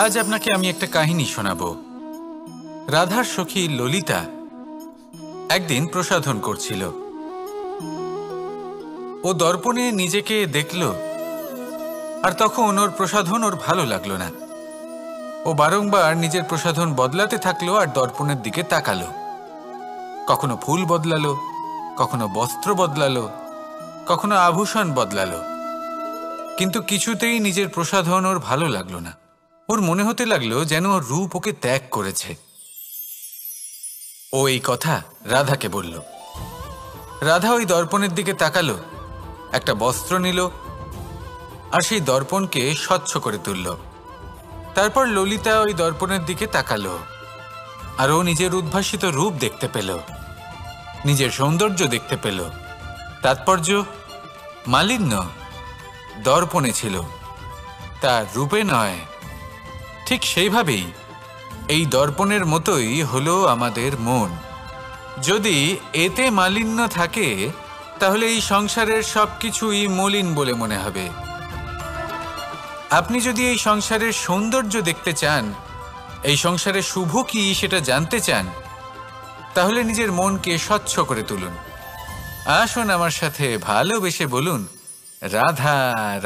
আজ আপনাকে আমি একটা কাহিনী শোনাবো। রাধার সখী ললিতা একদিন প্রসাধন করছিল। ও দর্পণে নিজেকে দেখল, আর তখন ওর প্রসাধন ওর ভালো লাগলো না। ও বারংবার নিজের প্রসাধন বদলাতে থাকলো আর দর্পণের দিকে তাকালো। কখনো ফুল বদলালো, কখনো বস্ত্র বদলালো, কখনো আভূষণ বদলালো, কিন্তু কিছুতেই নিজের প্রসাধন ওর ভালো লাগলো না। ওর মনে হতে লাগলো যেন ওর রূপ ওকে ত্যাগ করেছে। ও এই কথা রাধাকে বলল। রাধা ওই দর্পণের দিকে তাকালো, একটা বস্ত্র নিল আর সেই দর্পণকে স্বচ্ছ করে তুলল। তারপর ললিতা ওই দর্পণের দিকে তাকালো, আর ও নিজের উদ্ভাসিত রূপ দেখতে পেল, নিজের সৌন্দর্য দেখতে পেল। তাৎপর্য মালিন্য দর্পণে ছিল, তার রূপে নয়। ঠিক সেইভাবেই এই দর্পণের মতোই হলো আমাদের মন। যদি এতে মালিন্য থাকে তাহলে এই সংসারের সবকিছুই মলিন বলে মনে হবে। আপনি যদি এই সংসারের সৌন্দর্য দেখতে চান, এই সংসারের শুভ কি সেটা জানতে চান, তাহলে নিজের মনকে স্বচ্ছ করে তুলুন। আসুন আমার সাথে ভালোবেসে বলুন, রাধা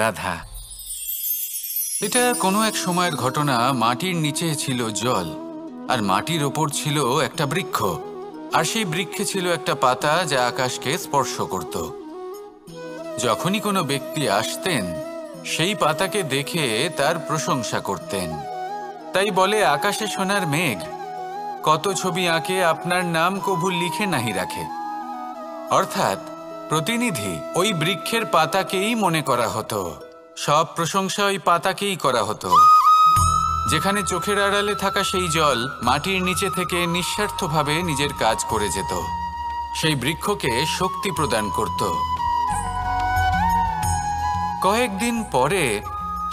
রাধা। এটা কোনো এক সময়ের ঘটনা। মাটির নিচে ছিল জল, আর মাটির ওপর ছিল একটা বৃক্ষ, আর সেই বৃক্ষে ছিল একটা পাতা যা আকাশকে স্পর্শ করত। যখনই কোনো ব্যক্তি আসতেন, সেই পাতাকে দেখে তার প্রশংসা করতেন। তাই বলে, আকাশে সোনার মেঘ কত ছবি আঁকে, আপনার নাম কভু লিখে নাহি রাখে। অর্থাৎ প্রতিনিধি ওই বৃক্ষের পাতাকেই মনে করা হতো, সব প্রশংসা ওই পাতাকেই করা হতো। যেখানে চোখের আড়ালে থাকা সেই জল মাটির নিচে থেকে নিঃস্বার্থভাবে নিজের কাজ করে যেত, সেই বৃক্ষকে শক্তি প্রদান করত। কয়েকদিন পরে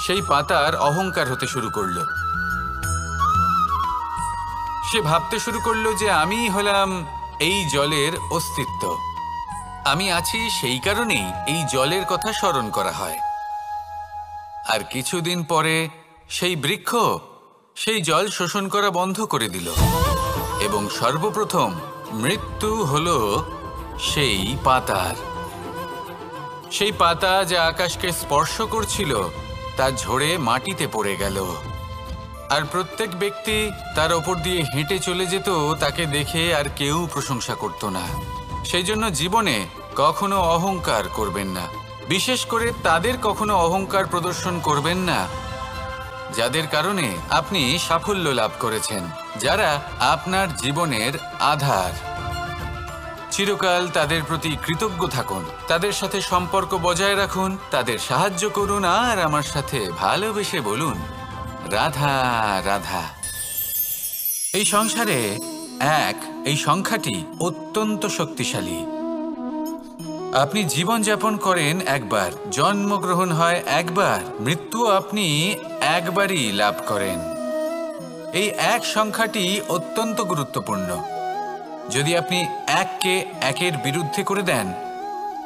সেই পাতার অহংকার হতে শুরু করল। সে ভাবতে শুরু করলো যে আমিই হলাম এই জলের অস্তিত্ব, আমি আছি সেই কারণেই এই জলের কথা স্মরণ করা হয়। আর কিছুদিন পরে সেই বৃক্ষ সেই জল শোষণ করা বন্ধ করে দিল, এবং সর্বপ্রথম মৃত্যু হলো সেই পাতার। সেই পাতা যা আকাশকে স্পর্শ করছিল তা ঝরে মাটিতে পড়ে গেল, আর প্রত্যেক ব্যক্তি তার ওপর দিয়ে হেঁটে চলে যেত, তাকে দেখে আর কেউ প্রশংসা করত না। সেই জন্য জীবনে কখনো অহংকার করবেন না, বিশেষ করে তাদের কখনো অহংকার প্রদর্শন করবেন না যাদের কারণে আপনি সাফল্য লাভ করেছেন, যারা আপনার জীবনের আধার। চিরকাল তাদের প্রতি কৃতজ্ঞ থাকুন, তাদের সাথে সম্পর্ক বজায় রাখুন, তাদের সাহায্য করুন, আর আমার সাথে ভালোবেসে বলুন, রাধা রাধা। এই সংসারে এই সংখ্যাটি অত্যন্ত শক্তিশালী। আপনি জীবনযাপন করেন একবার, জন্মগ্রহণ হয় একবার, মৃত্যু আপনি একবারই লাভ করেন। এই এক সংখ্যাটি অত্যন্ত গুরুত্বপূর্ণ। যদি আপনি এককে একের বিরুদ্ধে করে দেন,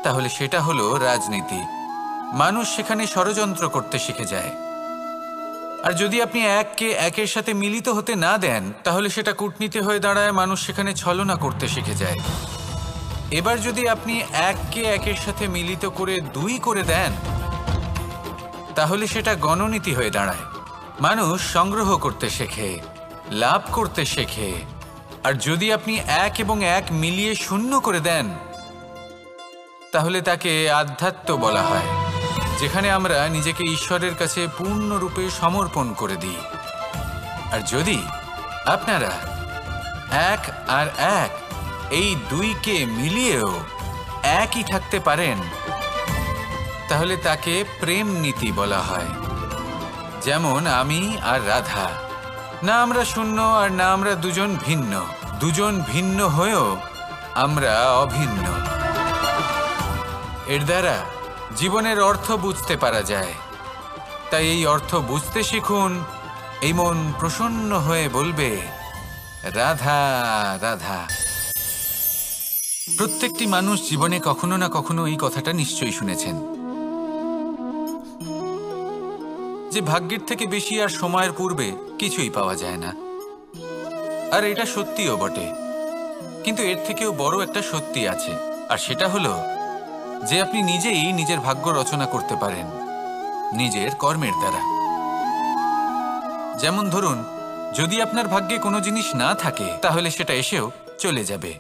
তাহলে সেটা হলো রাজনীতি। মানুষ সেখানে ষড়যন্ত্র করতে শিখে যায়। আর যদি আপনি এককে একের সাথে মিলিত হতে না দেন, তাহলে সেটা কূটনীতি হয়ে দাঁড়ায়, মানুষ সেখানে ছলনা করতে শিখে যায়। এবার যদি আপনি এককে একের সাথে মিলিত করে দুই করে দেন, তাহলে সেটা গণনীতি হয়ে দাঁড়ায়। মানুষ সংগ্রহ করতে শেখে, লাভ করতে শেখে। আর যদি আপনি এক এবং এক মিলিয়ে শূন্য করে দেন, তাহলে তাকে আধ্যাত্ম বলা হয়, যেখানে আমরা নিজেকে ঈশ্বরের কাছে পূর্ণরূপে সমর্পণ করে দিই। আর যদি আপনারা এক আর এক এই দুইকে মিলিয়েও একই থাকতে পারেন, তাহলে তাকে প্রেম নীতি বলা হয়। যেমন আমি আর রাধা, না আমরা শূন্য আর না আমরা দুজন ভিন্ন, দুজন ভিন্ন হয়েও আমরা অভিন্ন। এর দ্বারা জীবনের অর্থ বুঝতে পারা যায়। তাই এই অর্থ বুঝতে শিখুন। এই মন প্রসন্ন হয়ে বলবে, রাধা রাধা। প্রত্যেকটি মানুষ জীবনে কখনো না কখনো এই কথাটা নিশ্চয়ই শুনেছেন। যে ভাগ্যের থেকে বেশি আর সময়ের পূর্বে কিছুই পাওয়া যায় না। আর এটা সত্যিও বটে, কিন্তু এর থেকেও বড় একটা সত্যি আছে, আর সেটা হলো যে আপনি নিজেই নিজের ভাগ্য রচনা করতে পারেন নিজের কর্মের দ্বারা। যেমন ধরুন, যদি আপনার ভাগ্যে কোনো জিনিস না থাকে তাহলে সেটা এসেও চলে যাবে,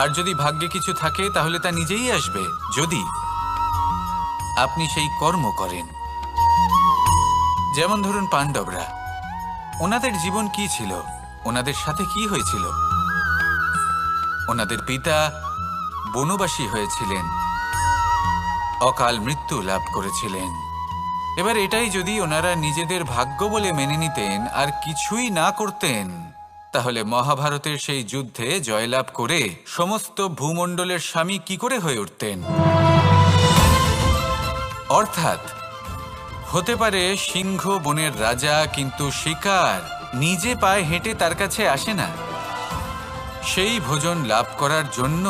আর যদি ভাগ্যে কিছু থাকে তাহলে তা নিজেই আসবে, যদি আপনি সেই কর্ম করেন। যেমন ধরুন পাণ্ডবরা, ওনাদের জীবন কি ছিল, ওনাদের সাথে কি হয়েছিল? ওনাদের পিতা বনবাসী হয়েছিলেন, অকাল মৃত্যু লাভ করেছিলেন। এবার এটাই যদি ওনারা নিজেদের ভাগ্য বলে মেনে নিতেন আর কিছুই না করতেন, তাহলে মহাভারতের সেই যুদ্ধে জয়লাভ করে সমস্ত ভূমণ্ডলের স্বামী কি করে হয়ে উঠতেন? অর্থাৎ হতে পারে সিংহ বনের রাজা, কিন্তু শিকার নিজে পায়ে হেঁটে তার কাছে আসে না। সেই ভোজন লাভ করার জন্য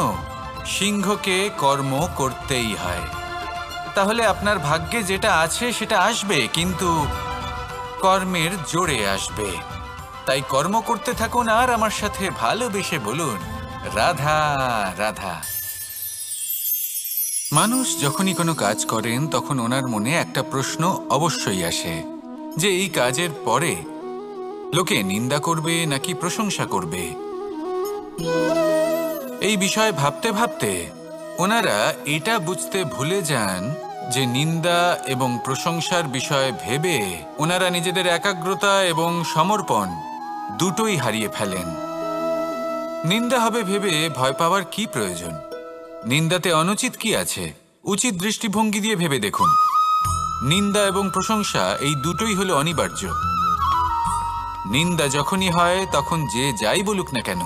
সিংহকে কর্ম করতেই হয়। তাহলে আপনার ভাগ্যে যেটা আছে সেটা আসবে, কিন্তু কর্মের জোরে আসবে। তাই কর্ম করতে থাকুন আর আমার সাথে ভালোবেসে বলুন, রাধা রাধা। মানুষ যখনই কোনো কাজ করেন তখন ওনার মনে একটা প্রশ্ন অবশ্যই আসে যে এই কাজের পরে লোকে নিন্দা করবে নাকি প্রশংসা করবে। এই বিষয়ে ভাবতে ভাবতে ওনারা এটা বুঝতে ভুলে যান যে নিন্দা এবং প্রশংসার বিষয়ে ভেবে ওনারা নিজেদের একাগ্রতা এবং সমর্পণ দুটোই হারিয়ে ফেলেন। নিন্দা হবে ভেবে ভয় পাওয়ার কি প্রয়োজন? নিন্দাতে অনুচিত কি আছে? উচিত দৃষ্টিভঙ্গি দিয়ে ভেবে দেখুন। নিন্দা এবং প্রশংসা এই দুটোই হলো অনিবার্য। নিন্দা যখনই হয় তখন যে যাই বলুক না কেন,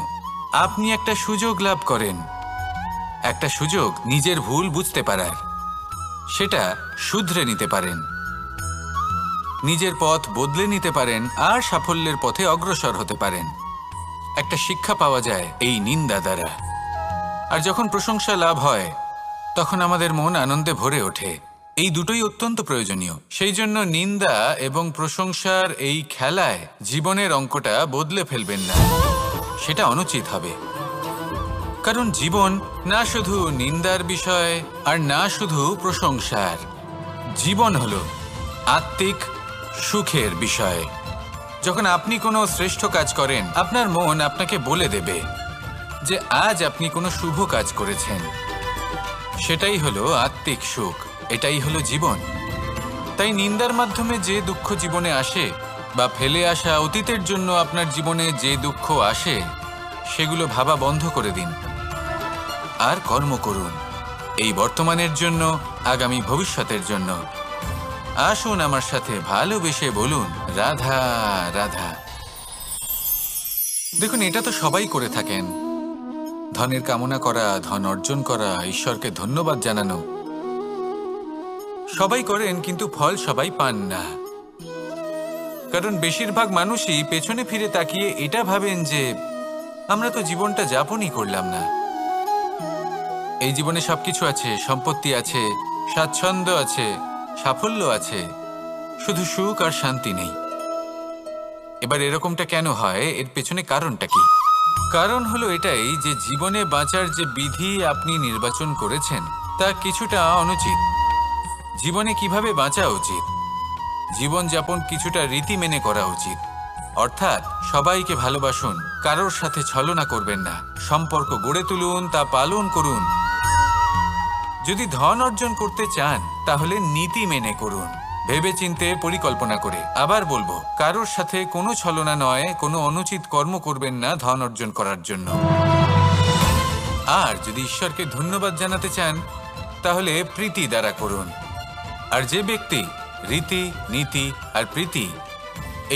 আপনি একটা সুযোগ লাভ করেন, একটা সুযোগ নিজের ভুল বুঝতে পারার, সেটা শুধরে নিতে পারেন, নিজের পথ বদলে নিতে পারেন আর সাফল্যের পথে অগ্রসর হতে পারেন। একটা শিক্ষা পাওয়া যায় এই নিন্দা দ্বারা। আর যখন প্রশংসা লাভ হয় তখন আমাদের মন আনন্দে ভরে ওঠে। এই দুটোই অত্যন্ত প্রয়োজনীয়। সেই জন্য নিন্দা এবং প্রশংসার এই খেলায় জীবনের অঙ্কটা বদলে ফেলবেন না, সেটা অনুচিত হবে। কারণ জীবন না শুধু নিন্দার বিষয় আর না শুধু প্রশংসার, জীবন হলো আত্মিক সুখের বিষয়। যখন আপনি কোনো শ্রেষ্ঠ কাজ করেন, আপনার মন আপনাকে বলে দেবে যে আজ আপনি কোনো শুভ কাজ করেছেন। সেটাই হলো আত্মিক সুখ, এটাই হলো জীবন। তাই নিন্দার মাধ্যমে যে দুঃখ জীবনে আসে বা ফেলে আসা অতীতের জন্য আপনার জীবনে যে দুঃখ আসে, সেগুলো ভাবা বন্ধ করে দিন আর কর্ম করুন এই বর্তমানের জন্য, আগামী ভবিষ্যতের জন্য। আসুন আমার সাথে ভালোবেসে বলুন, রাধা রাধা। দেখুন, এটা তো সবাই করে থাকেন। ধনের কামনা করা, ধন অর্জন করা, ঈশ্বরকে ধন্যবাদ জানানো, সবাই করেন, কিন্তু ফল সবাই পান না। কারণ বেশিরভাগ মানুষই পেছনে ফিরে তাকিয়ে এটা ভাবেন যে আমরা তো জীবনটা যাপনই করলাম না। এই জীবনে সবকিছু আছে, সম্পত্তি আছে, স্বাচ্ছন্দ্য আছে, সাফল্য আছে, শুধু সুখ আর শান্তি নেই। এবার এরকমটা কেন হয়? এর পেছনে কারণটা কি? কারণ হলো এটাই যে জীবনে বাঁচার যে বিধি আপনি নির্বাচন করেছেন তা কিছুটা অনুচিত। জীবনে কিভাবে বাঁচা উচিত, জীবনযাপন কিছুটা রীতি মেনে করা উচিত। অর্থাৎ সবাইকে ভালোবাসুন, কারোর সাথে ছলনা করবেন না, সম্পর্ক গড়ে তুলুন, তা পালন করুন। যদি ধন অর্জন করতে চান তাহলে নীতি মেনে করুন, ভেবেচিন্তে পরিকল্পনা করে। আবার বলবো, কারোর সাথে কোনো ছলনা নয়, কোনো অনুচিত কর্ম করবেন না ধন অর্জন করার জন্য। আর যদি ঈশ্বরকে ধন্যবাদ জানাতে চান তাহলে প্রীতি দ্বারা করুন। আর যে ব্যক্তি রীতি, নীতি আর প্রীতি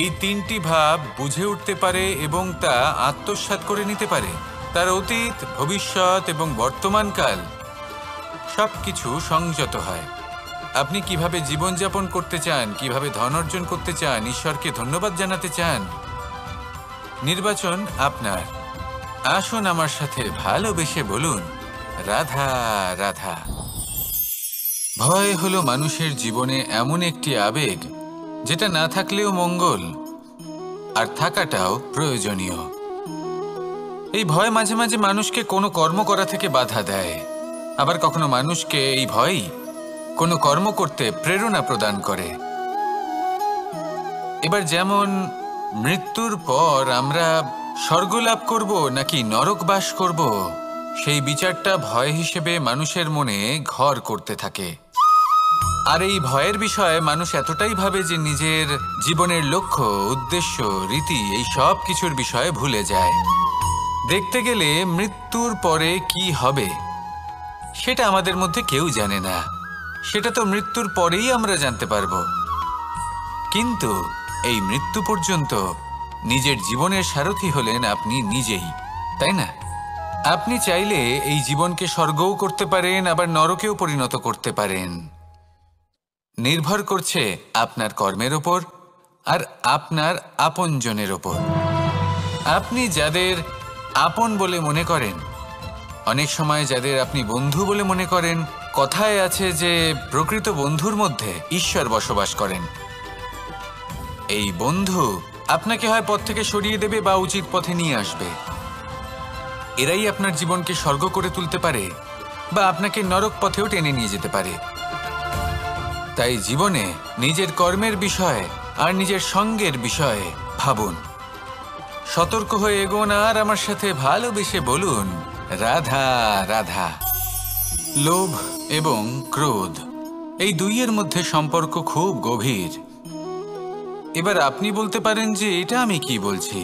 এই তিনটি ভাব বুঝে উঠতে পারে এবং তা আত্মসাৎ করে নিতে পারে, তার অতীত, ভবিষ্যৎ এবং বর্তমানকাল সবকিছু সংযত হয়। আপনি কিভাবে জীবনযাপন করতে চান, কিভাবে ধন অর্জন করতে চান, ঈশ্বরকে ধন্যবাদ জানাতে চান, নির্বাচন আপনার। আসুন আমার সাথে ভালোবেসে বলুন, রাধা রাধা। ভয় হলো মানুষের জীবনে এমন একটি আবেগ যেটা না থাকলেও মঙ্গল, আর থাকাটাও প্রয়োজনীয়। এই ভয় মাঝে মাঝে মানুষকে কোনো কর্ম করা থেকে বাধা দেয়, আবার কখনো মানুষকে এই ভয়ই কোনো কর্ম করতে প্রেরণা প্রদান করে। এবার যেমন মৃত্যুর পর আমরা স্বর্গলাভ করব নাকি নরক বাস করব, সেই বিচারটা ভয় হিসেবে মানুষের মনে ঘর করতে থাকে। আর এই ভয়ের বিষয়ে মানুষ এতটাই ভাবে যে নিজের জীবনের লক্ষ্য, উদ্দেশ্য, রীতি এই সব কিছুর বিষয়ে ভুলে যায়। দেখতে গেলে মৃত্যুর পরে কি হবে সেটা আমাদের মধ্যে কেউ জানে না, সেটা তো মৃত্যুর পরেই আমরা জানতে পারবো। কিন্তু এই মৃত্যু পর্যন্ত নিজের জীবনের সারথি হলেন আপনি নিজেই, তাই না? আপনি চাইলে এই জীবনকে স্বর্গও করতে পারেন, আবার নরকেও পরিণত করতে পারেন। নির্ভর করছে আপনার কর্মের ওপর আর আপনার আপনজনের ওপর। আপনি যাদের আপন বলে মনে করেন, অনেক সময় যাদের আপনি বন্ধু বলে মনে করেন, কথায় আছে যে প্রকৃত বন্ধুর মধ্যে ঈশ্বর বসবাস করেন। এই বন্ধু আপনাকে হয় পথ থেকে সরিয়ে দেবে বা উচিত পথে নিয়ে আসবে। এরাই আপনার জীবনকে স্বর্গ করে তুলতে পারে বা আপনাকে নরক পথেও টেনে নিয়ে যেতে পারে। তাই জীবনে নিজের কর্মের বিষয়ে আর নিজের সঙ্গের বিষয়ে ভাবুন, সতর্ক হয়ে এগোন আর আমার সাথে ভালোবেসে বলুন রাধা রাধা। লোভ এবং ক্রোধ এই দুইয়ের মধ্যে সম্পর্ক খুব গভীর। এবার আপনি বলতে পারেন যে এটা আমি কি বলছি,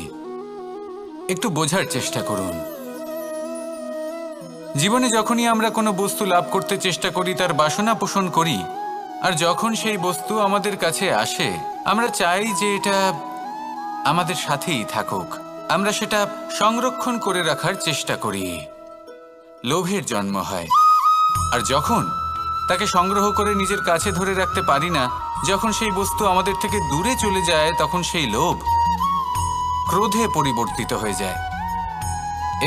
একটু বোঝার চেষ্টা করুন। জীবনে যখনই আমরা কোনো বস্তু লাভ করতে চেষ্টা করি, তার বাসনা পোষণ করি, আর যখন সেই বস্তু আমাদের কাছে আসে আমরা চাই যে এটা আমাদের সাথেই থাকুক, আমরা সেটা সংরক্ষণ করে রাখার চেষ্টা করি। লোভের জন্ম হয়। আর যখন তাকে সংগ্রহ করে নিজের কাছে ধরে রাখতে পারি না, যখন সেই বস্তু আমাদের থেকে দূরে চলে যায়, তখন সেই লোভ ক্রোধে পরিবর্তিত হয়ে যায়।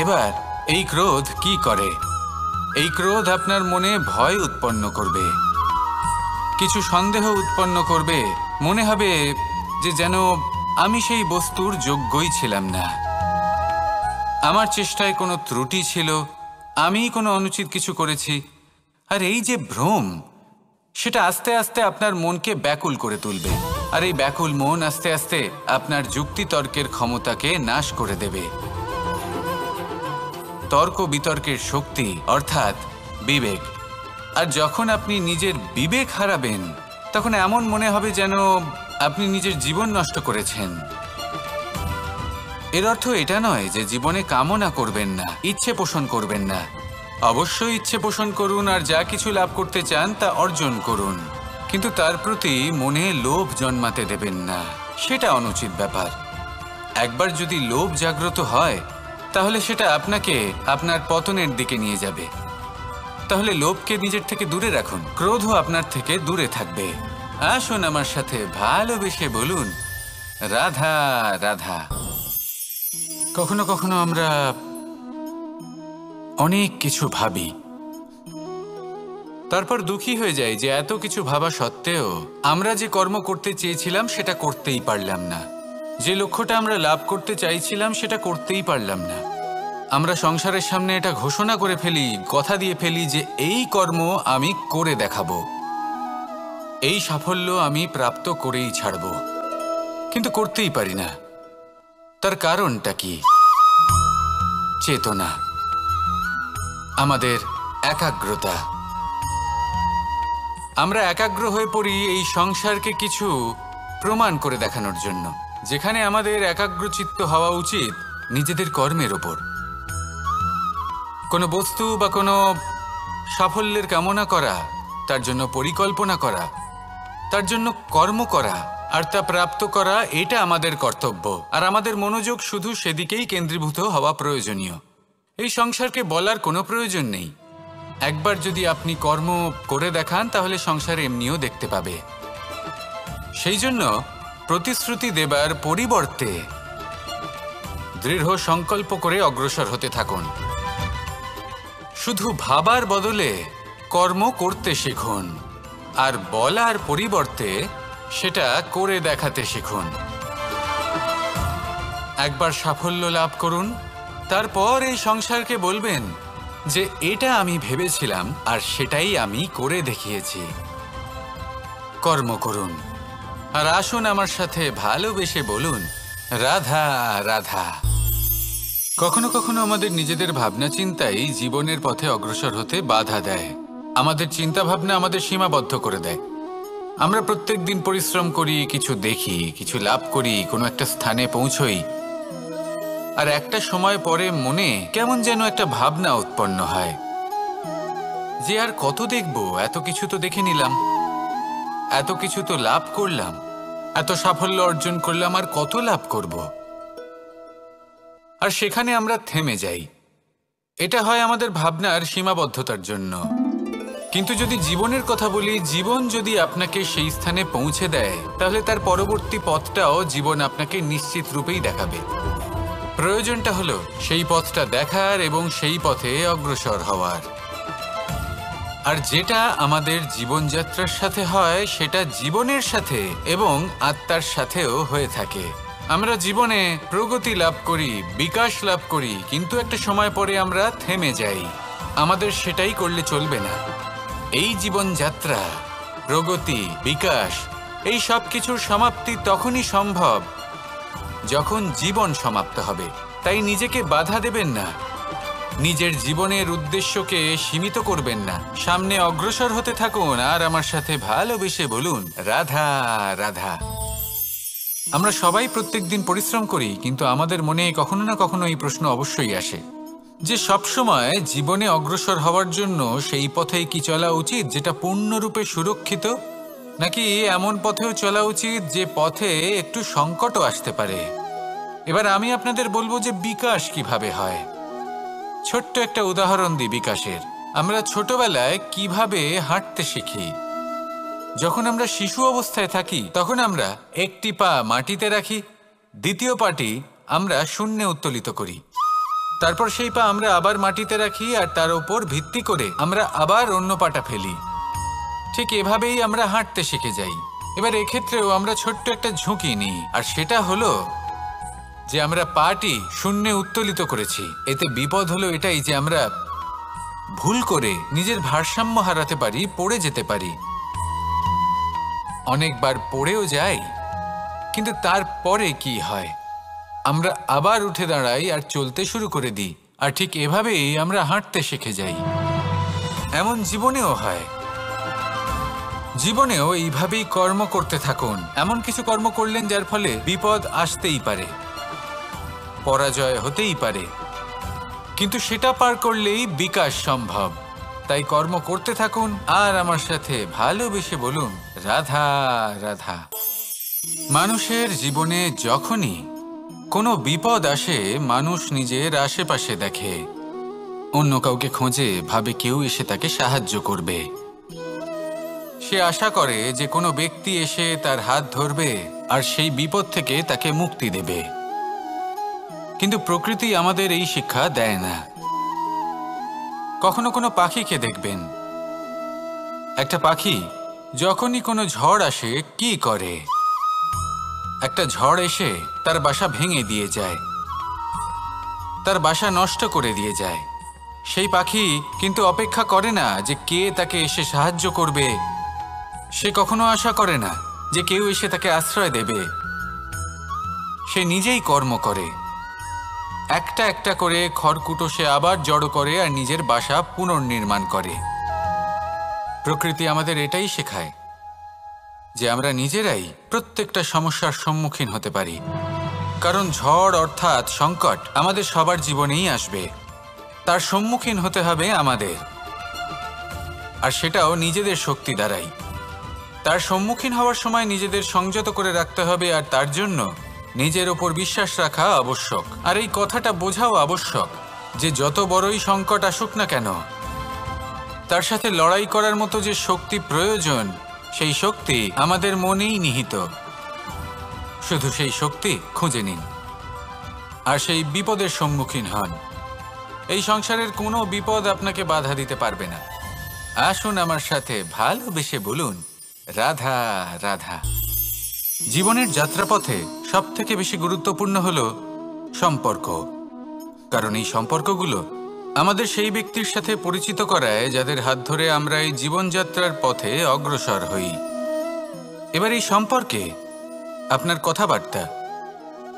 এবার এই ক্রোধ কি করে? এই ক্রোধ আপনার মনে ভয় উৎপন্ন করবে, কিছু সন্দেহ উৎপন্ন করবে, মনে হবে যে যেন আমি সেই বস্তুর যোগ্যই ছিলাম না, আমার চেষ্টায় কোনো ত্রুটি ছিল, আমি কোনো অনুচিত কিছু করেছি। আর এই যে ভ্রম, সেটা আস্তে আস্তে আপনার মনকে ব্যাকুল করে তুলবে, আর এই ব্যাকুল মন আস্তে আস্তে আপনার যুক্তিতর্কের ক্ষমতাকে নাশ করে দেবে। তর্ক বিতর্কের শক্তি অর্থাৎ বিবেক। আর যখন আপনি নিজের বিবেক হারাবেন, তখন এমন মনে হবে যেন আপনি নিজের জীবন নষ্ট করেছেন। এর অর্থ এটা নয় যে জীবনে কামনা করবেন না, ইচ্ছে পোষণ করবেন না। অবশ্যই ইচ্ছে পোষণ করুন, আর যা কিছু লাভ করতে চান তা অর্জন করুন, কিন্তু তার প্রতি মনে লোভ জন্মাতে দেবেন না, সেটা অনুচিত ব্যাপার। একবার যদি লোভ জাগ্রত হয়, তাহলে সেটা আপনাকে আপনার পতনের দিকে নিয়ে যাবে। তাহলে লোভকে নিজের থেকে দূরে রাখুন, ক্রোধও আপনার থেকে দূরে থাকবে। আসুন আমার সাথে ভালোবেসে বলুন রাধা রাধা। কখনো কখনো আমরা অনেক কিছু ভাবি, তারপর দুঃখী হয়ে যাই যে এত কিছু ভাবা সত্ত্বেও আমরা যে কর্ম করতে চেয়েছিলাম সেটা করতেই পারলাম না, যে লক্ষ্যটা আমরা লাভ করতে চাইছিলাম সেটা করতেই পারলাম না। আমরা সংসারের সামনে এটা ঘোষণা করে ফেলি, কথা দিয়ে ফেলি যে এই কর্ম আমি করে দেখাবো, এই সাফল্য আমি প্রাপ্ত করেই ছাড়ব, কিন্তু করতেই পারি না। তার কারণটা কি? চেতনা, আমাদের একাগ্রতা। আমরা একাগ্র হয়ে পড়ি এই সংসারকে কিছু প্রমাণ করে দেখানোর জন্য, যেখানে আমাদের একাগ্রচিত্ত হওয়া উচিত নিজেদের কর্মের ওপর। কোনো বস্তু বা কোনো সাফল্যের কামনা করা, তার জন্য পরিকল্পনা করা, তার জন্য কর্ম করা আর তা প্রাপ্ত করা, এটা আমাদের কর্তব্য। আর আমাদের মনোযোগ শুধু সেদিকেই কেন্দ্রীভূত হওয়া প্রয়োজনীয়। এই সংসারকে বলার কোনো প্রয়োজন নেই। একবার যদি আপনি কর্ম করে দেখান, তাহলে সংসার এমনিও দেখতে পাবে। সেই জন্য প্রতিশ্রুতি দেবার পরিবর্তে দৃঢ় সংকল্প করে অগ্রসর হতে থাকুন। শুধু ভাবার বদলে কর্ম করতে শিখুন। আর বলার পরিবর্তে সেটা করে দেখাতে শিখুন। একবার সাফল্য লাভ করুন, তারপর এই সংসারকে বলবেন যে এটা আমি ভেবেছিলাম আর সেটাই আমি করে দেখিয়েছি। কর্ম করুন আর আসুন আমার সাথে ভালোবেসে বলুন, রাধা রাধা। কখনো কখনো আমাদের নিজেদের ভাবনা চিন্তাই জীবনের পথে অগ্রসর হতে বাধা দেয়। আমাদের চিন্তা ভাবনা আমাদের সীমাবদ্ধ করে দেয়। আমরা প্রত্যেক দিন পরিশ্রম করি, কিছু দেখি, কিছু লাভ করি, কোনো একটা স্থানে পৌঁছই, আর একটা সময় পরে মনে কেমন যেন একটা ভাবনা উৎপন্ন হয় যে আর কত দেখব, এত কিছু তো দেখে নিলাম, এত কিছু তো লাভ করলাম, এত সাফল্য অর্জন করলাম, আর কত লাভ করব। আর সেখানে আমরা থেমে যাই। এটা হয় আমাদের ভাবনার সীমাবদ্ধতার জন্য। কিন্তু যদি জীবনের কথা বলি, জীবন যদি আপনাকে সেই স্থানে পৌঁছে দেয়, তাহলে তার পরবর্তী পথটাও জীবন আপনাকে নিশ্চিত রূপেই দেখাবে। প্রয়োজনটা হলো সেই পথটা দেখার এবং সেই পথে অগ্রসর হওয়ার। আর যেটা আমাদের জীবনযাত্রার সাথে হয়, সেটা জীবনের সাথে এবং আত্মার সাথেও হয়ে থাকে। আমরা জীবনে প্রগতি লাভ করি, বিকাশ লাভ করি, কিন্তু একটা সময় পরে আমরা থেমে যাই। আমাদের সেটাই করলে চলবে না। এই জীবনযাত্রা, প্রগতি, বিকাশ, এই সব কিছুর সমাপ্তি তখনই সম্ভব যখন জীবন সমাপ্ত হবে। তাই নিজেকে বাধা দেবেন না, নিজের জীবনের উদ্দেশ্যকে সীমিত করবেন না। সামনে অগ্রসর হতে থাকুন আর আমার সাথে ভালোবেসে বলুন, রাধা রাধা। আমরা সবাই প্রত্যেকদিন পরিশ্রম করি, কিন্তু আমাদের মনে কখনো না কখনো এই প্রশ্ন অবশ্যই আসে যে সবসময় জীবনে অগ্রসর হওয়ার জন্য সেই পথেই কি চলা উচিত যেটা পূর্ণরূপে সুরক্ষিত, নাকি এমন পথেও চলা উচিত যে পথে একটু সংকটও আসতে পারে। এবার আমি আপনাদের বলবো যে বিকাশ কিভাবে হয়। ছোট্ট একটা উদাহরণ দিই বিকাশের। আমরা ছোটবেলায় কিভাবে হাঁটতে শিখি। যখন আমরা শিশু অবস্থায় থাকি, তখন আমরা একটি পা মাটিতে রাখি, দ্বিতীয় পাটি আমরা শূন্যে উত্তোলিত করি, তারপর সেই পা আমরা আবার মাটিতে রাখি আর তার উপর ভিত্তি করে আমরা আবার অন্য পাটা ফেলি। ঠিক এভাবেই আমরা হাঁটতে শিখে যাই। এবার এক্ষেত্রেও আমরা ছোট্ট একটা ঝুঁকি নিই, আর সেটা হলো যে আমরা পাটি শূন্যে উত্তোলিত করেছি। এতে বিপদ হলো এটাই যে আমরা ভুল করে নিজের ভারসাম্য হারাতে পারি, পড়ে যেতে পারি। অনেকবার পড়েও যাই, কিন্তু তারপরে কি হয়, আমরা আবার উঠে দাঁড়াই আর চলতে শুরু করে দিই। আর ঠিক এভাবেই আমরা হাঁটতে শিখে যাই। এমন জীবনেও হয়। জীবনেও এইভাবেই কর্ম করতে থাকুন। এমন কিছু কর্ম করলেন যার ফলে বিপদ আসতেই পারে, পরাজয় হতেই পারে, কিন্তু সেটা পার করলেই বিকাশ সম্ভব। তাই কর্ম করতে থাকুন আর আমার সাথে ভালোবেসে বলুন, রাধা রাধা। মানুষের জীবনে যখনই কোনো বিপদ আসে, মানুষ নিজের আশেপাশে দেখে, অন্য কাউকে খোঁজে, ভাবে কেউ এসে তাকে সাহায্য করবে। সে আশা করে যে কোনো ব্যক্তি এসে তার হাত ধরবে আর সেই বিপদ থেকে তাকে মুক্তি দেবে। কিন্তু প্রকৃতি আমাদের এই শিক্ষা দেয় না। কখনো কোনো পাখিকে দেখবেন, একটা পাখি যখনই কোনো ঝড় আসে কি করে, একটা ঝড় এসে তার বাসা ভেঙে দিয়ে যায়, তার বাসা নষ্ট করে দিয়ে যায়। সেই পাখি কিন্তু অপেক্ষা করে না যে কে তাকে এসে সাহায্য করবে। সে কখনো আশা করে না যে কেউ এসে তাকে আশ্রয় দেবে। সে নিজেই কর্ম করে, একটা একটা করে খড়কুটো সে আবার জড়ো করে আর নিজের বাসা পুনর্নির্মাণ করে। প্রকৃতি আমাদের এটাই শেখায় যে আমরা নিজেরাই প্রত্যেকটা সমস্যার সম্মুখীন হতে পারি। কারণ ঝড় অর্থাৎ সংকট আমাদের সবার জীবনেই আসবে, তার সম্মুখীন হতে হবে আমাদের, আর সেটাও নিজেদের শক্তি দ্বারাই। তার সম্মুখীন হওয়ার সময় নিজেদের সংযত করে রাখতে হবে, আর তার জন্য নিজের ওপর বিশ্বাস রাখা আবশ্যক। আর এই কথাটা বোঝাও আবশ্যক যে যত বড়ই সংকট আসুক না কেন, তার সাথে লড়াই করার মতো যে শক্তি প্রয়োজন, সেই শক্তি আমাদের মনেই নিহিত। শুধু সেই শক্তি খুঁজে নিন আর সেই বিপদের সম্মুখীন হন। এই সংসারের কোনো বিপদ আপনাকে বাধা দিতে পারবে না। আসুন আমার সাথে ভালোবেসে বলুন, রাধা রাধা। জীবনের যাত্রাপথে সব থেকে বেশি গুরুত্বপূর্ণ হলো সম্পর্ক, কারণ এই সম্পর্কগুলো আমাদের সেই ব্যক্তির সাথে পরিচিত করায় যাদের হাত ধরে আমরা এই জীবনযাত্রার পথে অগ্রসর হই। এবার এই সম্পর্কে আপনার কথাবার্তা,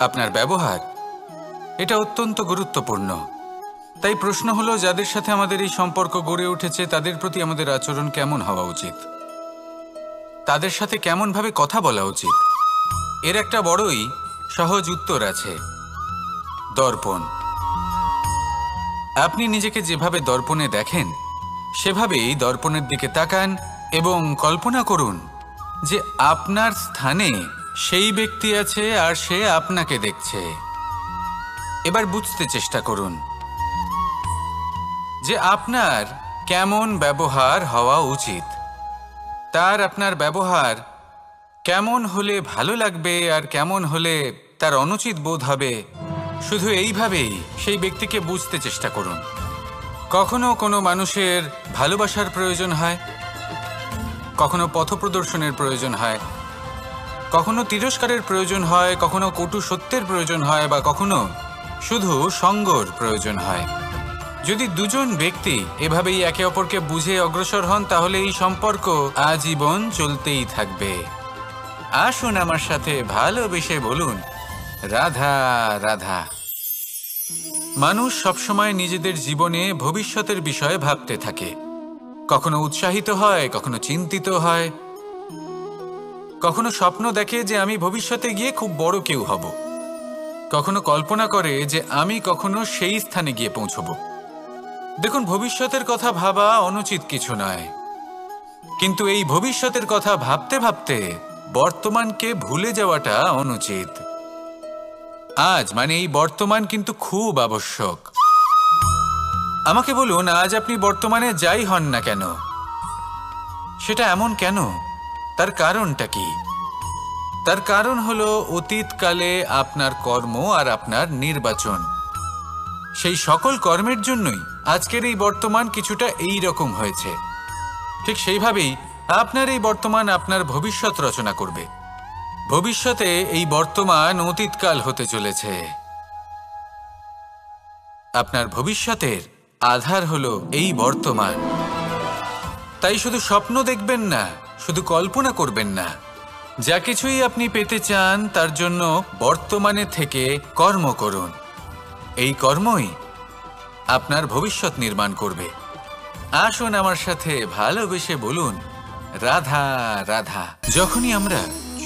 আপনার ব্যবহার, এটা অত্যন্ত গুরুত্বপূর্ণ। তাই প্রশ্ন হলো, যাদের সাথে আমাদের এই সম্পর্ক গড়ে উঠেছে তাদের প্রতি আমাদের আচরণ কেমন হওয়া উচিত, তাদের সাথে কেমনভাবে কথা বলা উচিত। এর একটা বড়ই সহজ উত্তর আছে, দর্পণ। আপনি নিজেকে যেভাবে দর্পণে দেখেন সেভাবেই দর্পণের দিকে তাকান এবং কল্পনা করুন যে আপনার স্থানে সেই ব্যক্তি আছে আর সে আপনাকে দেখছে। এবার বুঝতে চেষ্টা করুন যে আপনার কেমন ব্যবহার হওয়া উচিত, তার আপনার ব্যবহার কেমন হলে ভালো লাগবে আর কেমন হলে তার অনুচিত বোধ হবে। শুধু এইভাবেই সেই ব্যক্তিকে বুঝতে চেষ্টা করুন। কখনো কোনো মানুষের ভালোবাসার প্রয়োজন হয়, কখনো পথপ্রদর্শনের প্রয়োজন হয়, কখনো তিরস্কারের প্রয়োজন হয়, কখনো কটু সত্যের প্রয়োজন হয়, বা কখনো শুধু সঙ্গর প্রয়োজন হয়। যদি দুজন ব্যক্তি এভাবেই একে অপরকে বুঝে অগ্রসর হন তাহলে এই সম্পর্ক আজীবন চলতেই থাকবে। আসুন আমার সাথে ভালোবেসে বলুন, রাধা রাধা। মানুষ সবসময় নিজেদের জীবনে ভবিষ্যতের বিষয়ে ভাবতে থাকে। কখনো উৎসাহিত হয়, কখনো চিন্তিত হয়, কখনো স্বপ্ন দেখে যে আমি ভবিষ্যতে গিয়ে খুব বড় কেউ হব, কখনো কল্পনা করে যে আমি কখনো সেই স্থানে গিয়ে পৌঁছব। দেখুন, ভবিষ্যতের কথা ভাবা অনুচিত কিছু নয়, কিন্তু এই ভবিষ্যতের কথা ভাবতে ভাবতে বর্তমানকে ভুলে যাওয়াটা অনুচিত। আজ মানে এই বর্তমান কিন্তু খুব আবশ্যক। আমাকে বলুন, আজ আপনি বর্তমানে যাই হন না কেন, সেটা এমন কেন? তার কারণটা কি? তার কারণ হলো অতীতকালে আপনার কর্ম আর আপনার নির্বাচন। সেই সকল কর্মের জন্যই আজকের এই বর্তমান কিছুটা এই রকম হয়েছে। ঠিক সেইভাবেই আপনার এই বর্তমান আপনার ভবিষ্যৎ রচনা করবে। ভবিষ্যতে এই বর্তমান অতীতকাল হতে চলেছে। আপনার ভবিষ্যতের আধার হলো এই বর্তমান। তাই শুধু স্বপ্ন দেখবেন না, শুধু কল্পনা করবেন না। যা কিছুই আপনি পেতে চান তার জন্য বর্তমানে থেকে কর্ম করুন। এই কর্মই আপনার ভবিষ্যৎ নির্মাণ করবে। আসুন আমার সাথে ভালোবেসে বলুন, রাধা রাধা। যখনই আমরা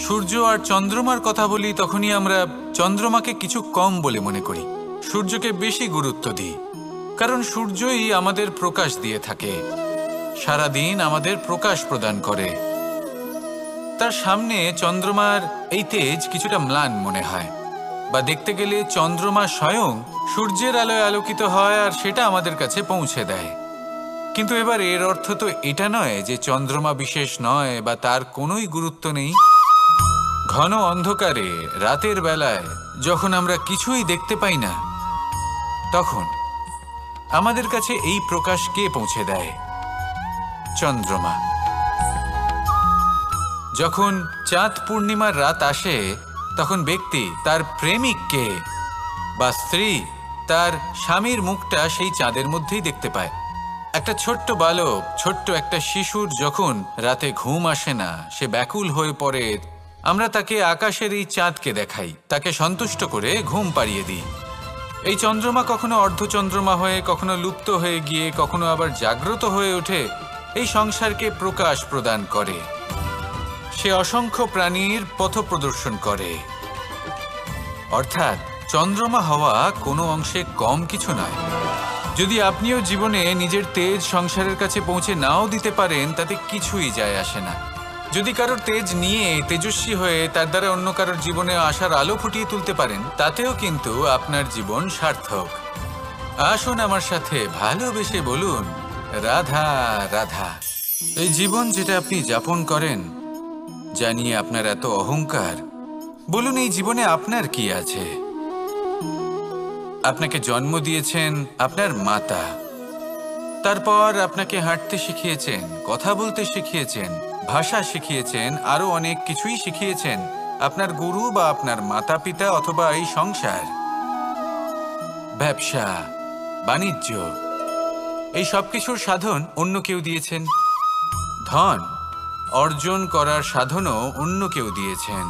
সূর্য আর চন্দ্রমার কথা বলি তখনই আমরা চন্দ্রমাকে কিছু কম বলে মনে করি, সূর্যকে বেশি গুরুত্ব দিই। কারণ সূর্যই আমাদের প্রকাশ দিয়ে থাকে, সারাদিন আমাদের প্রকাশ প্রদান করে। তার সামনে চন্দ্রমার এই তেজ কিছুটা ম্লান মনে হয়, বা দেখতে গেলে চন্দ্রমা স্বয়ং সূর্যের আলোয় আলোকিত হয় আর সেটা আমাদের কাছে পৌঁছে দেয়। কিন্তু এবার এর অর্থ তো এটা নয় যে চন্দ্রমা বিশেষ নয় বা তার কোনোই গুরুত্ব নেই। ঘন অন্ধকারে রাতের বেলায় যখন আমরা কিছুই দেখতে পাই না, তখন আমাদের কাছে এই প্রকাশ কে পৌঁছে দেয়? চন্দ্রমা। যখন চাঁদ পূর্ণিমার রাত আসে তখন ব্যক্তি তার প্রেমিককে বা স্ত্রী তার স্বামীর মুখটা সেই চাঁদের মধ্যেই দেখতে পায়। একটা ছোট্ট বালক, ছোট্ট একটা শিশুর যখন রাতে ঘুম আসে না, সে ব্যাকুল হয়ে পড়ে, আমরা তাকে আকাশের এই চাঁদকে দেখাই, তাকে সন্তুষ্ট করে ঘুম পাড়িয়ে দিই। এই চন্দ্রমা কখনো অর্ধচন্দ্রমা হয়ে, কখনো লুপ্ত হয়ে গিয়ে, কখনো আবার জাগ্রত হয়ে ওঠে, এই সংসারকে প্রকাশ প্রদান করে। সে অসংখ্য প্রাণীর পথ প্রদর্শন করে। অর্থাৎ চন্দ্রমা হওয়া কোনো অংশে কম কিছু নয়। যদি আপনিও জীবনে নিজের তেজ সংসারের কাছে পৌঁছে নাও দিতে পারেন, তাতে কিছুই যায় আসে না। যদি কারোর তেজ নিয়ে তেজস্বী হয়ে তার দ্বারা অন্য কারোর জীবনে আশার আলো ফুটিয়ে তুলতে পারেন, তাতেও কিন্তু আপনার জীবন সার্থক। আসুন আমার সাথে ভালোবেসে বলুন, রাধা রাধা। এই জীবন যেটা আপনি যাপন করেন, জানিয়ে আপনার এত অহংকার, বলুন এই জীবনে আপনার কি আছে? আপনাকে জন্ম দিয়েছেন আপনার মাতা, তারপর আপনাকে হাঁটতে শিখিয়েছেন, কথা বলতে শিখিয়েছেন, ভাষা শিখিয়েছেন, আরো অনেক কিছুই শিখিয়েছেন আপনার গুরু বা আপনার মাতা পিতা অথবা এই সংসার। ব্যবসা, বাণিজ্য, এই সব কিছুর সাধন অন্য কেউ দিয়েছেন। ধন অর্জন করার সাধনও অন্য কেউ দিয়েছেন।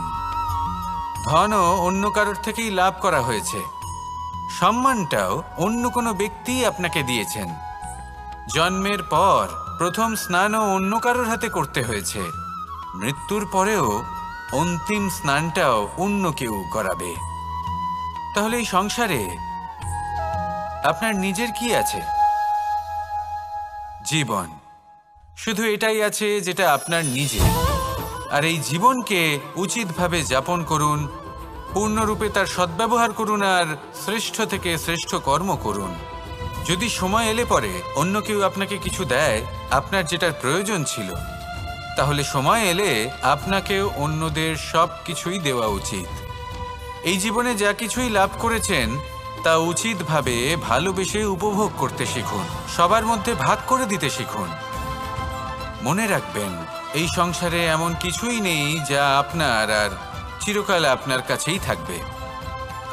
ধনও অন্য কারোর থেকেই লাভ করা হয়েছে। সম্মানটাও অন্য কোনো ব্যক্তি আপনাকে দিয়েছেন। জন্মের পর প্রথম স্নানও অন্য কারোর হাতে করতে হয়েছে। মৃত্যুর পরেও অন্তিম স্নানটাও অন্য কেউ করাবে। তাহলে এই সংসারে আপনার নিজের কি আছে? জীবন। শুধু এটাই আছে যেটা আপনার নিজের। আর এই জীবনকে উচিতভাবে যাপন করুন, পূর্ণরূপে তার সদ্ব্যবহার করুন আর শ্রেষ্ঠ থেকে শ্রেষ্ঠ কর্ম করুন। যদি সময় এলে পরে অন্য কেউ আপনাকে কিছু দেয় আপনার যেটার প্রয়োজন ছিল, তাহলে সময় এলে আপনাকেও অন্যদের সব কিছুই দেওয়া উচিত। এই জীবনে যা কিছুই লাভ করেছেন তা উচিতভাবে ভালোবেসে উপভোগ করতে শিখুন, সবার মধ্যে ভাগ করে দিতে শিখুন। মনে রাখবেন, এই সংসারে এমন কিছুই নেই যা আপনার আর চিরকাল আপনার কাছেই থাকবে।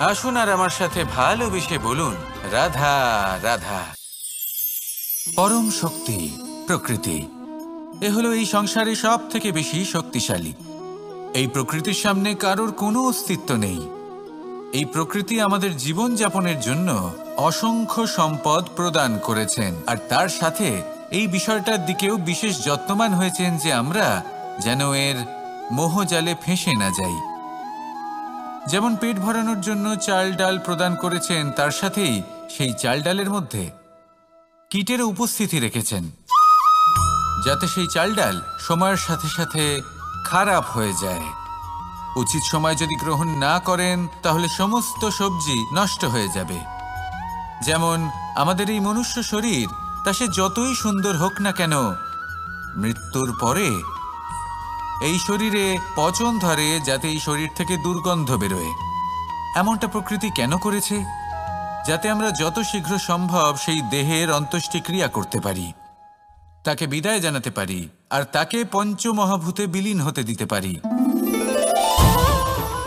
আসুন আর আমার সাথে ভালোবেসে বলুন, রাধা রাধা। পরম শক্তি প্রকৃতি, এ হলো এই সংসারে সব থেকে বেশি শক্তিশালী। এই প্রকৃতির সামনে কারোর কোনো অস্তিত্ব নেই। এই প্রকৃতি আমাদের জীবন যাপনের জন্য অসংখ্য সম্পদ প্রদান করেছেন, আর তার সাথে এই বিষয়টার দিকেও বিশেষ যত্নবান হয়েছেন যে আমরা যেন এর মোহজালে ফেঁসে না যাই। যেমন পেট ভরানোর জন্য চাল ডাল প্রদান করেছেন, তার সাথেই সেই চাল ডালের মধ্যে কীটের উপস্থিতি রেখেছেন, যাতে সেই চাল ডাল সময়ের সাথে সাথে খারাপ হয়ে যায়। উচিত সময় যদি গ্রহণ না করেন তাহলে সমস্ত সবজি নষ্ট হয়ে যাবে। যেমন আমাদের এই মনুষ্য শরীর, তা সে যতই সুন্দর হোক না কেন, মৃত্যুর পরে এই শরীরে পচন ধরে, যাতে এই শরীর থেকে দুর্গন্ধ বেরোয়। এমনটা প্রকৃতি কেন করেছে? যাতে আমরা যত শীঘ্র সম্ভব সেই দেহের অন্ত্যেষ্টিক্রিয়া করতে পারি, তাকে বিদায় জানাতে পারি, আর তাকে পঞ্চমহাভূতে বিলীন হতে দিতে পারি।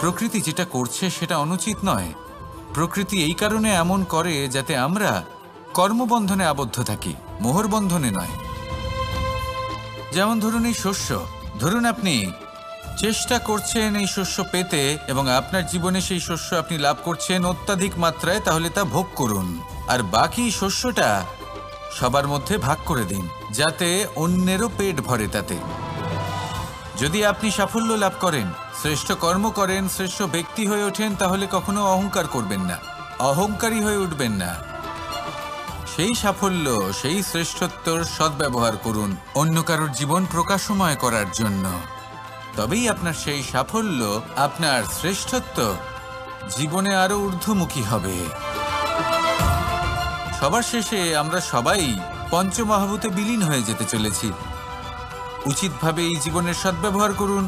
প্রকৃতি যেটা করছে সেটা অনুচিত নয়। প্রকৃতি এই কারণে এমন করে যাতে আমরা কর্মবন্ধনে আবদ্ধ থাকি, মোহর বন্ধনে নয়। যেমন ধরুন এই শস্য, ধরুন আপনি চেষ্টা করছেন এই শস্য পেতে এবং আপনার জীবনে সেই শস্য আপনি লাভ করছেন অত্যাধিক মাত্রায়, তাহলে তা ভোগ করুন আর বাকি শস্যটা সবার মধ্যে ভাগ করে দিন, যাতে অন্যেরও পেট ভরে তাতে। যদি আপনি সাফল্য লাভ করেন, শ্রেষ্ঠ কর্ম করেন, শ্রেষ্ঠ ব্যক্তি হয়ে ওঠেন, তাহলে কখনো অহংকার করবেন না, অহংকারী হয়ে উঠবেন না। সেই সাফল্য, সেই শ্রেষ্ঠত্বর সদ্ব্যবহার করুন অন্য কারোর জীবন প্রকাশময় করার জন্য। তবেই আপনার সেই সাফল্য, আপনার শ্রেষ্ঠত্ব জীবনে আরো ঊর্ধ্বমুখী হবে। সবার শেষে আমরা সবাই পঞ্চমহাভূতে বিলীন হয়ে যেতে চলেছি। উচিতভাবে এই জীবনের সদ্ব্যবহার করুন,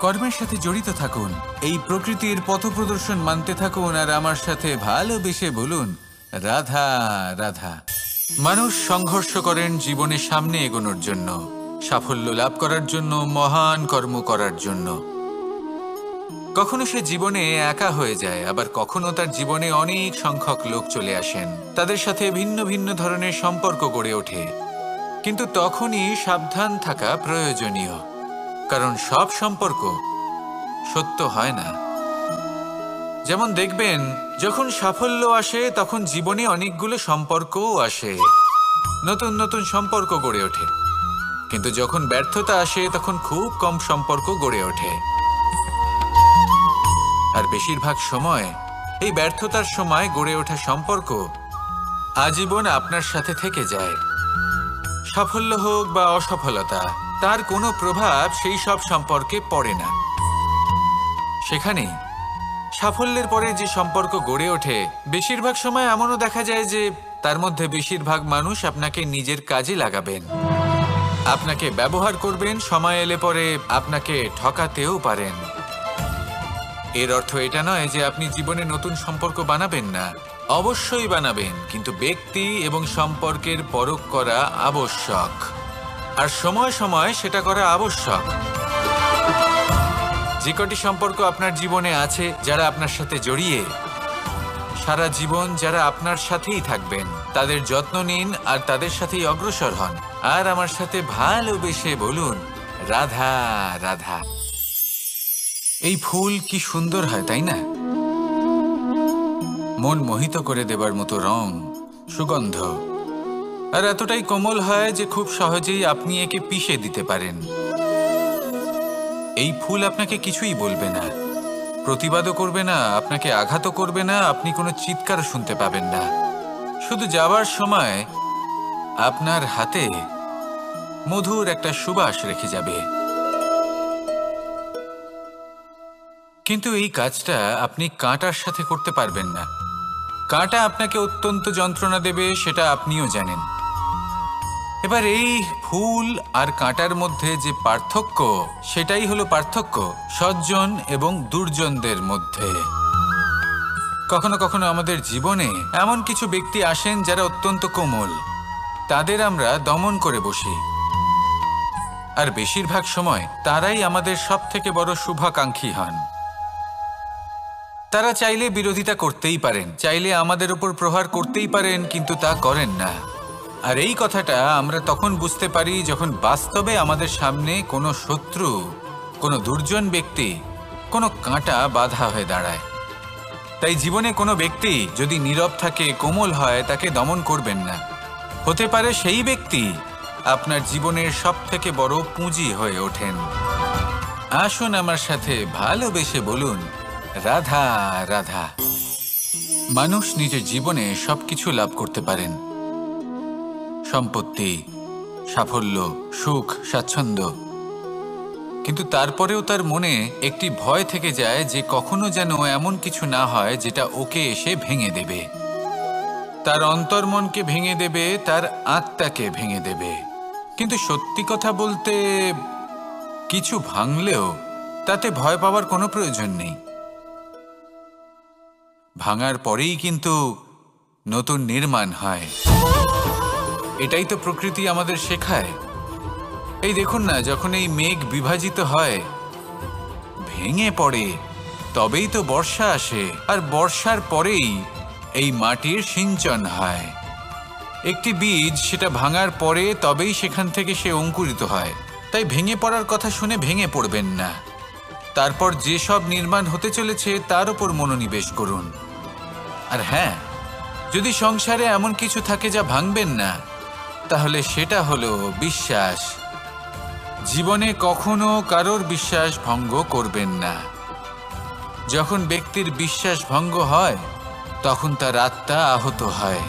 কর্মের সাথে জড়িত থাকুন, এই প্রকৃতির পথপ্রদর্শন মানতে থাকুন, আর আমার সাথে ভালোবেসে বলুন, রাধা রাধা। মানুষ সংঘর্ষ করেন জীবনের সামনে এগোনোর জন্য, সাফল্য লাভ করার জন্য, মহান কর্ম করার জন্য। কখনো সে জীবনে একা হয়ে যায়, আবার কখনো তার জীবনে অনেক সংখ্যক লোক চলে আসেন, তাদের সাথে ভিন্ন ভিন্ন ধরনের সম্পর্ক গড়ে ওঠে। কিন্তু তখনই সাবধান থাকা প্রয়োজনীয়, কারণ সব সম্পর্ক সত্য হয় না। যেমন দেখবেন, যখন সাফল্য আসে তখন জীবনে অনেকগুলো সম্পর্কও আসে, নতুন নতুন সম্পর্ক গড়ে ওঠে। কিন্তু যখন ব্যর্থতা আসে তখন খুব কম সম্পর্ক গড়ে ওঠে। আর বেশিরভাগ সময় এই ব্যর্থতার সময় গড়ে ওঠা সম্পর্ক আজীবন আপনার সাথে থেকে যায়। সাফল্য হোক বা অসফলতা, তার কোনো প্রভাব সেই সব সম্পর্কে পড়ে না। সেখানে সাফল্যের পরে যে সম্পর্ক গড়ে ওঠে, বেশিরভাগ সময় এমনও দেখা যায় যে তার মধ্যে বেশিরভাগ মানুষ আপনাকে নিজের কাজে লাগাবেন, আপনাকে ব্যবহার করবেন, সময় এলে পরে আপনাকে ঠকাতেও পারেন। এর অর্থ এটা নয় যে আপনি জীবনে নতুন সম্পর্ক বানাবেন না, অবশ্যই বানাবেন, কিন্তু ব্যক্তি এবং সম্পর্কের পরখ করা আবশ্যক, আর সময় সময় সেটা করা আবশ্যক। যে কটি সম্পর্ক আপনার জীবনে আছে, যারা আপনার সাথে জড়িয়ে সারা জীবন, যারা আপনার সাথেই থাকবেন, তাদের যত্ন নিন আর তাদের সাথেই অগ্রসর হন। আর আমার সাথে ভালোবেসে বলুন, রাধা রাধা। এই ফুল কি সুন্দর হয়, তাই না? মন মোহিত করে দেবার মতো রং, সুগন্ধ, আর এতটাই কোমল হয় যে খুব সহজেই আপনি একে পিষে দিতে পারেন। এই ফুল আপনাকে কিছুই বলবে না, প্রতিবাদও করবে না, আপনাকে আঘাতও করবে না, আপনি কোনো চিৎকারও শুনতে পাবেন না। শুধু যাবার সময় আপনার হাতে মধুর একটা সুবাস রেখে যাবে। কিন্তু এই কাজটা আপনি কাঁটার সাথে করতে পারবেন না। কাঁটা আপনাকে অত্যন্ত যন্ত্রণা দেবে, সেটা আপনিও জানেন। এবার এই ফুল আর কাঁটার মধ্যে যে পার্থক্য, সেটাই হলো পার্থক্য সজ্জন এবং দুর্জনদের মধ্যে। কখনো কখনো আমাদের জীবনে এমন কিছু ব্যক্তি আসেন যারা অত্যন্ত কোমল, তাদের আমরা দমন করে বসি, আর বেশিরভাগ সময় তারাই আমাদের সবথেকে বড় শুভাকাঙ্ক্ষী হন। তারা চাইলে বিরোধিতা করতেই পারেন, চাইলে আমাদের উপর প্রহার করতেই পারেন, কিন্তু তা করেন না। আর এই কথাটা আমরা তখন বুঝতে পারি যখন বাস্তবে আমাদের সামনে কোনো শত্রু, কোনো দুর্জন ব্যক্তি, কোনো কাঁটা বাধা হয়ে দাঁড়ায়। তাই জীবনে কোনো ব্যক্তি যদি নীরব থাকে, কোমল হয়, তাকে দমন করবেন না। হতে পারে সেই ব্যক্তি আপনার জীবনের সবথেকে বড় পুঁজি হয়ে ওঠেন। আসুন আমার সাথে ভালোবেসে বলুন, রাধা রাধা। মানুষ নিজের জীবনে সবকিছু লাভ করতে পারেন, সম্পত্তি, সাফল্য, সুখ, স্বাচ্ছন্দ্য, কিন্তু তারপরেও তার মনে একটি ভয় থেকে যায় যে কখনো যেন এমন কিছু না হয় যেটা ওকে এসে ভেঙে দেবে, তার অন্তর্মনকে ভেঙে দেবে, তার আত্মাকে ভেঙে দেবে। কিন্তু সত্যি কথা বলতে, কিছু ভাঙলেও তাতে ভয় পাওয়ার কোনো প্রয়োজন নেই। ভাঙার পরেই কিন্তু নতুন নির্মাণ হয়। এটাই তো প্রকৃতি আমাদের শেখায়। এই দেখুন না, যখন এই মেঘ বিভাজিত হয়, ভেঙে পড়ে, তবেই তো বর্ষা আসে, আর বর্ষার পরেই এই মাটির সিঞ্চন হয়। একটি বীজ, সেটা ভাঙার পরে তবেই সেখান থেকে সে অঙ্কুরিত হয়। তাই ভেঙে পড়ার কথা শুনে ভেঙে পড়বেন না। তারপর যে সব নির্মাণ হতে চলেছে তার উপর মনোনিবেশ করুন। আর হ্যাঁ, যদি সংসারে এমন কিছু থাকে যা ভাঙবেন না, তাহলে সেটা হলো বিশ্বাস। জীবনে কখনো কারোর বিশ্বাস ভঙ্গ করবেন না। যখন ব্যক্তির বিশ্বাস ভঙ্গ হয়, তখন তার আত্মা আহত হয়।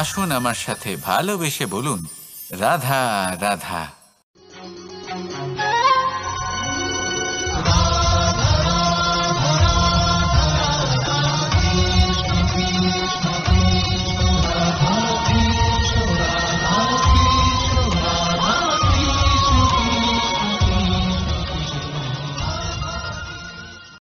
আসুন আমার সাথে ভালোবেসে বলুন, রাধা রাধা।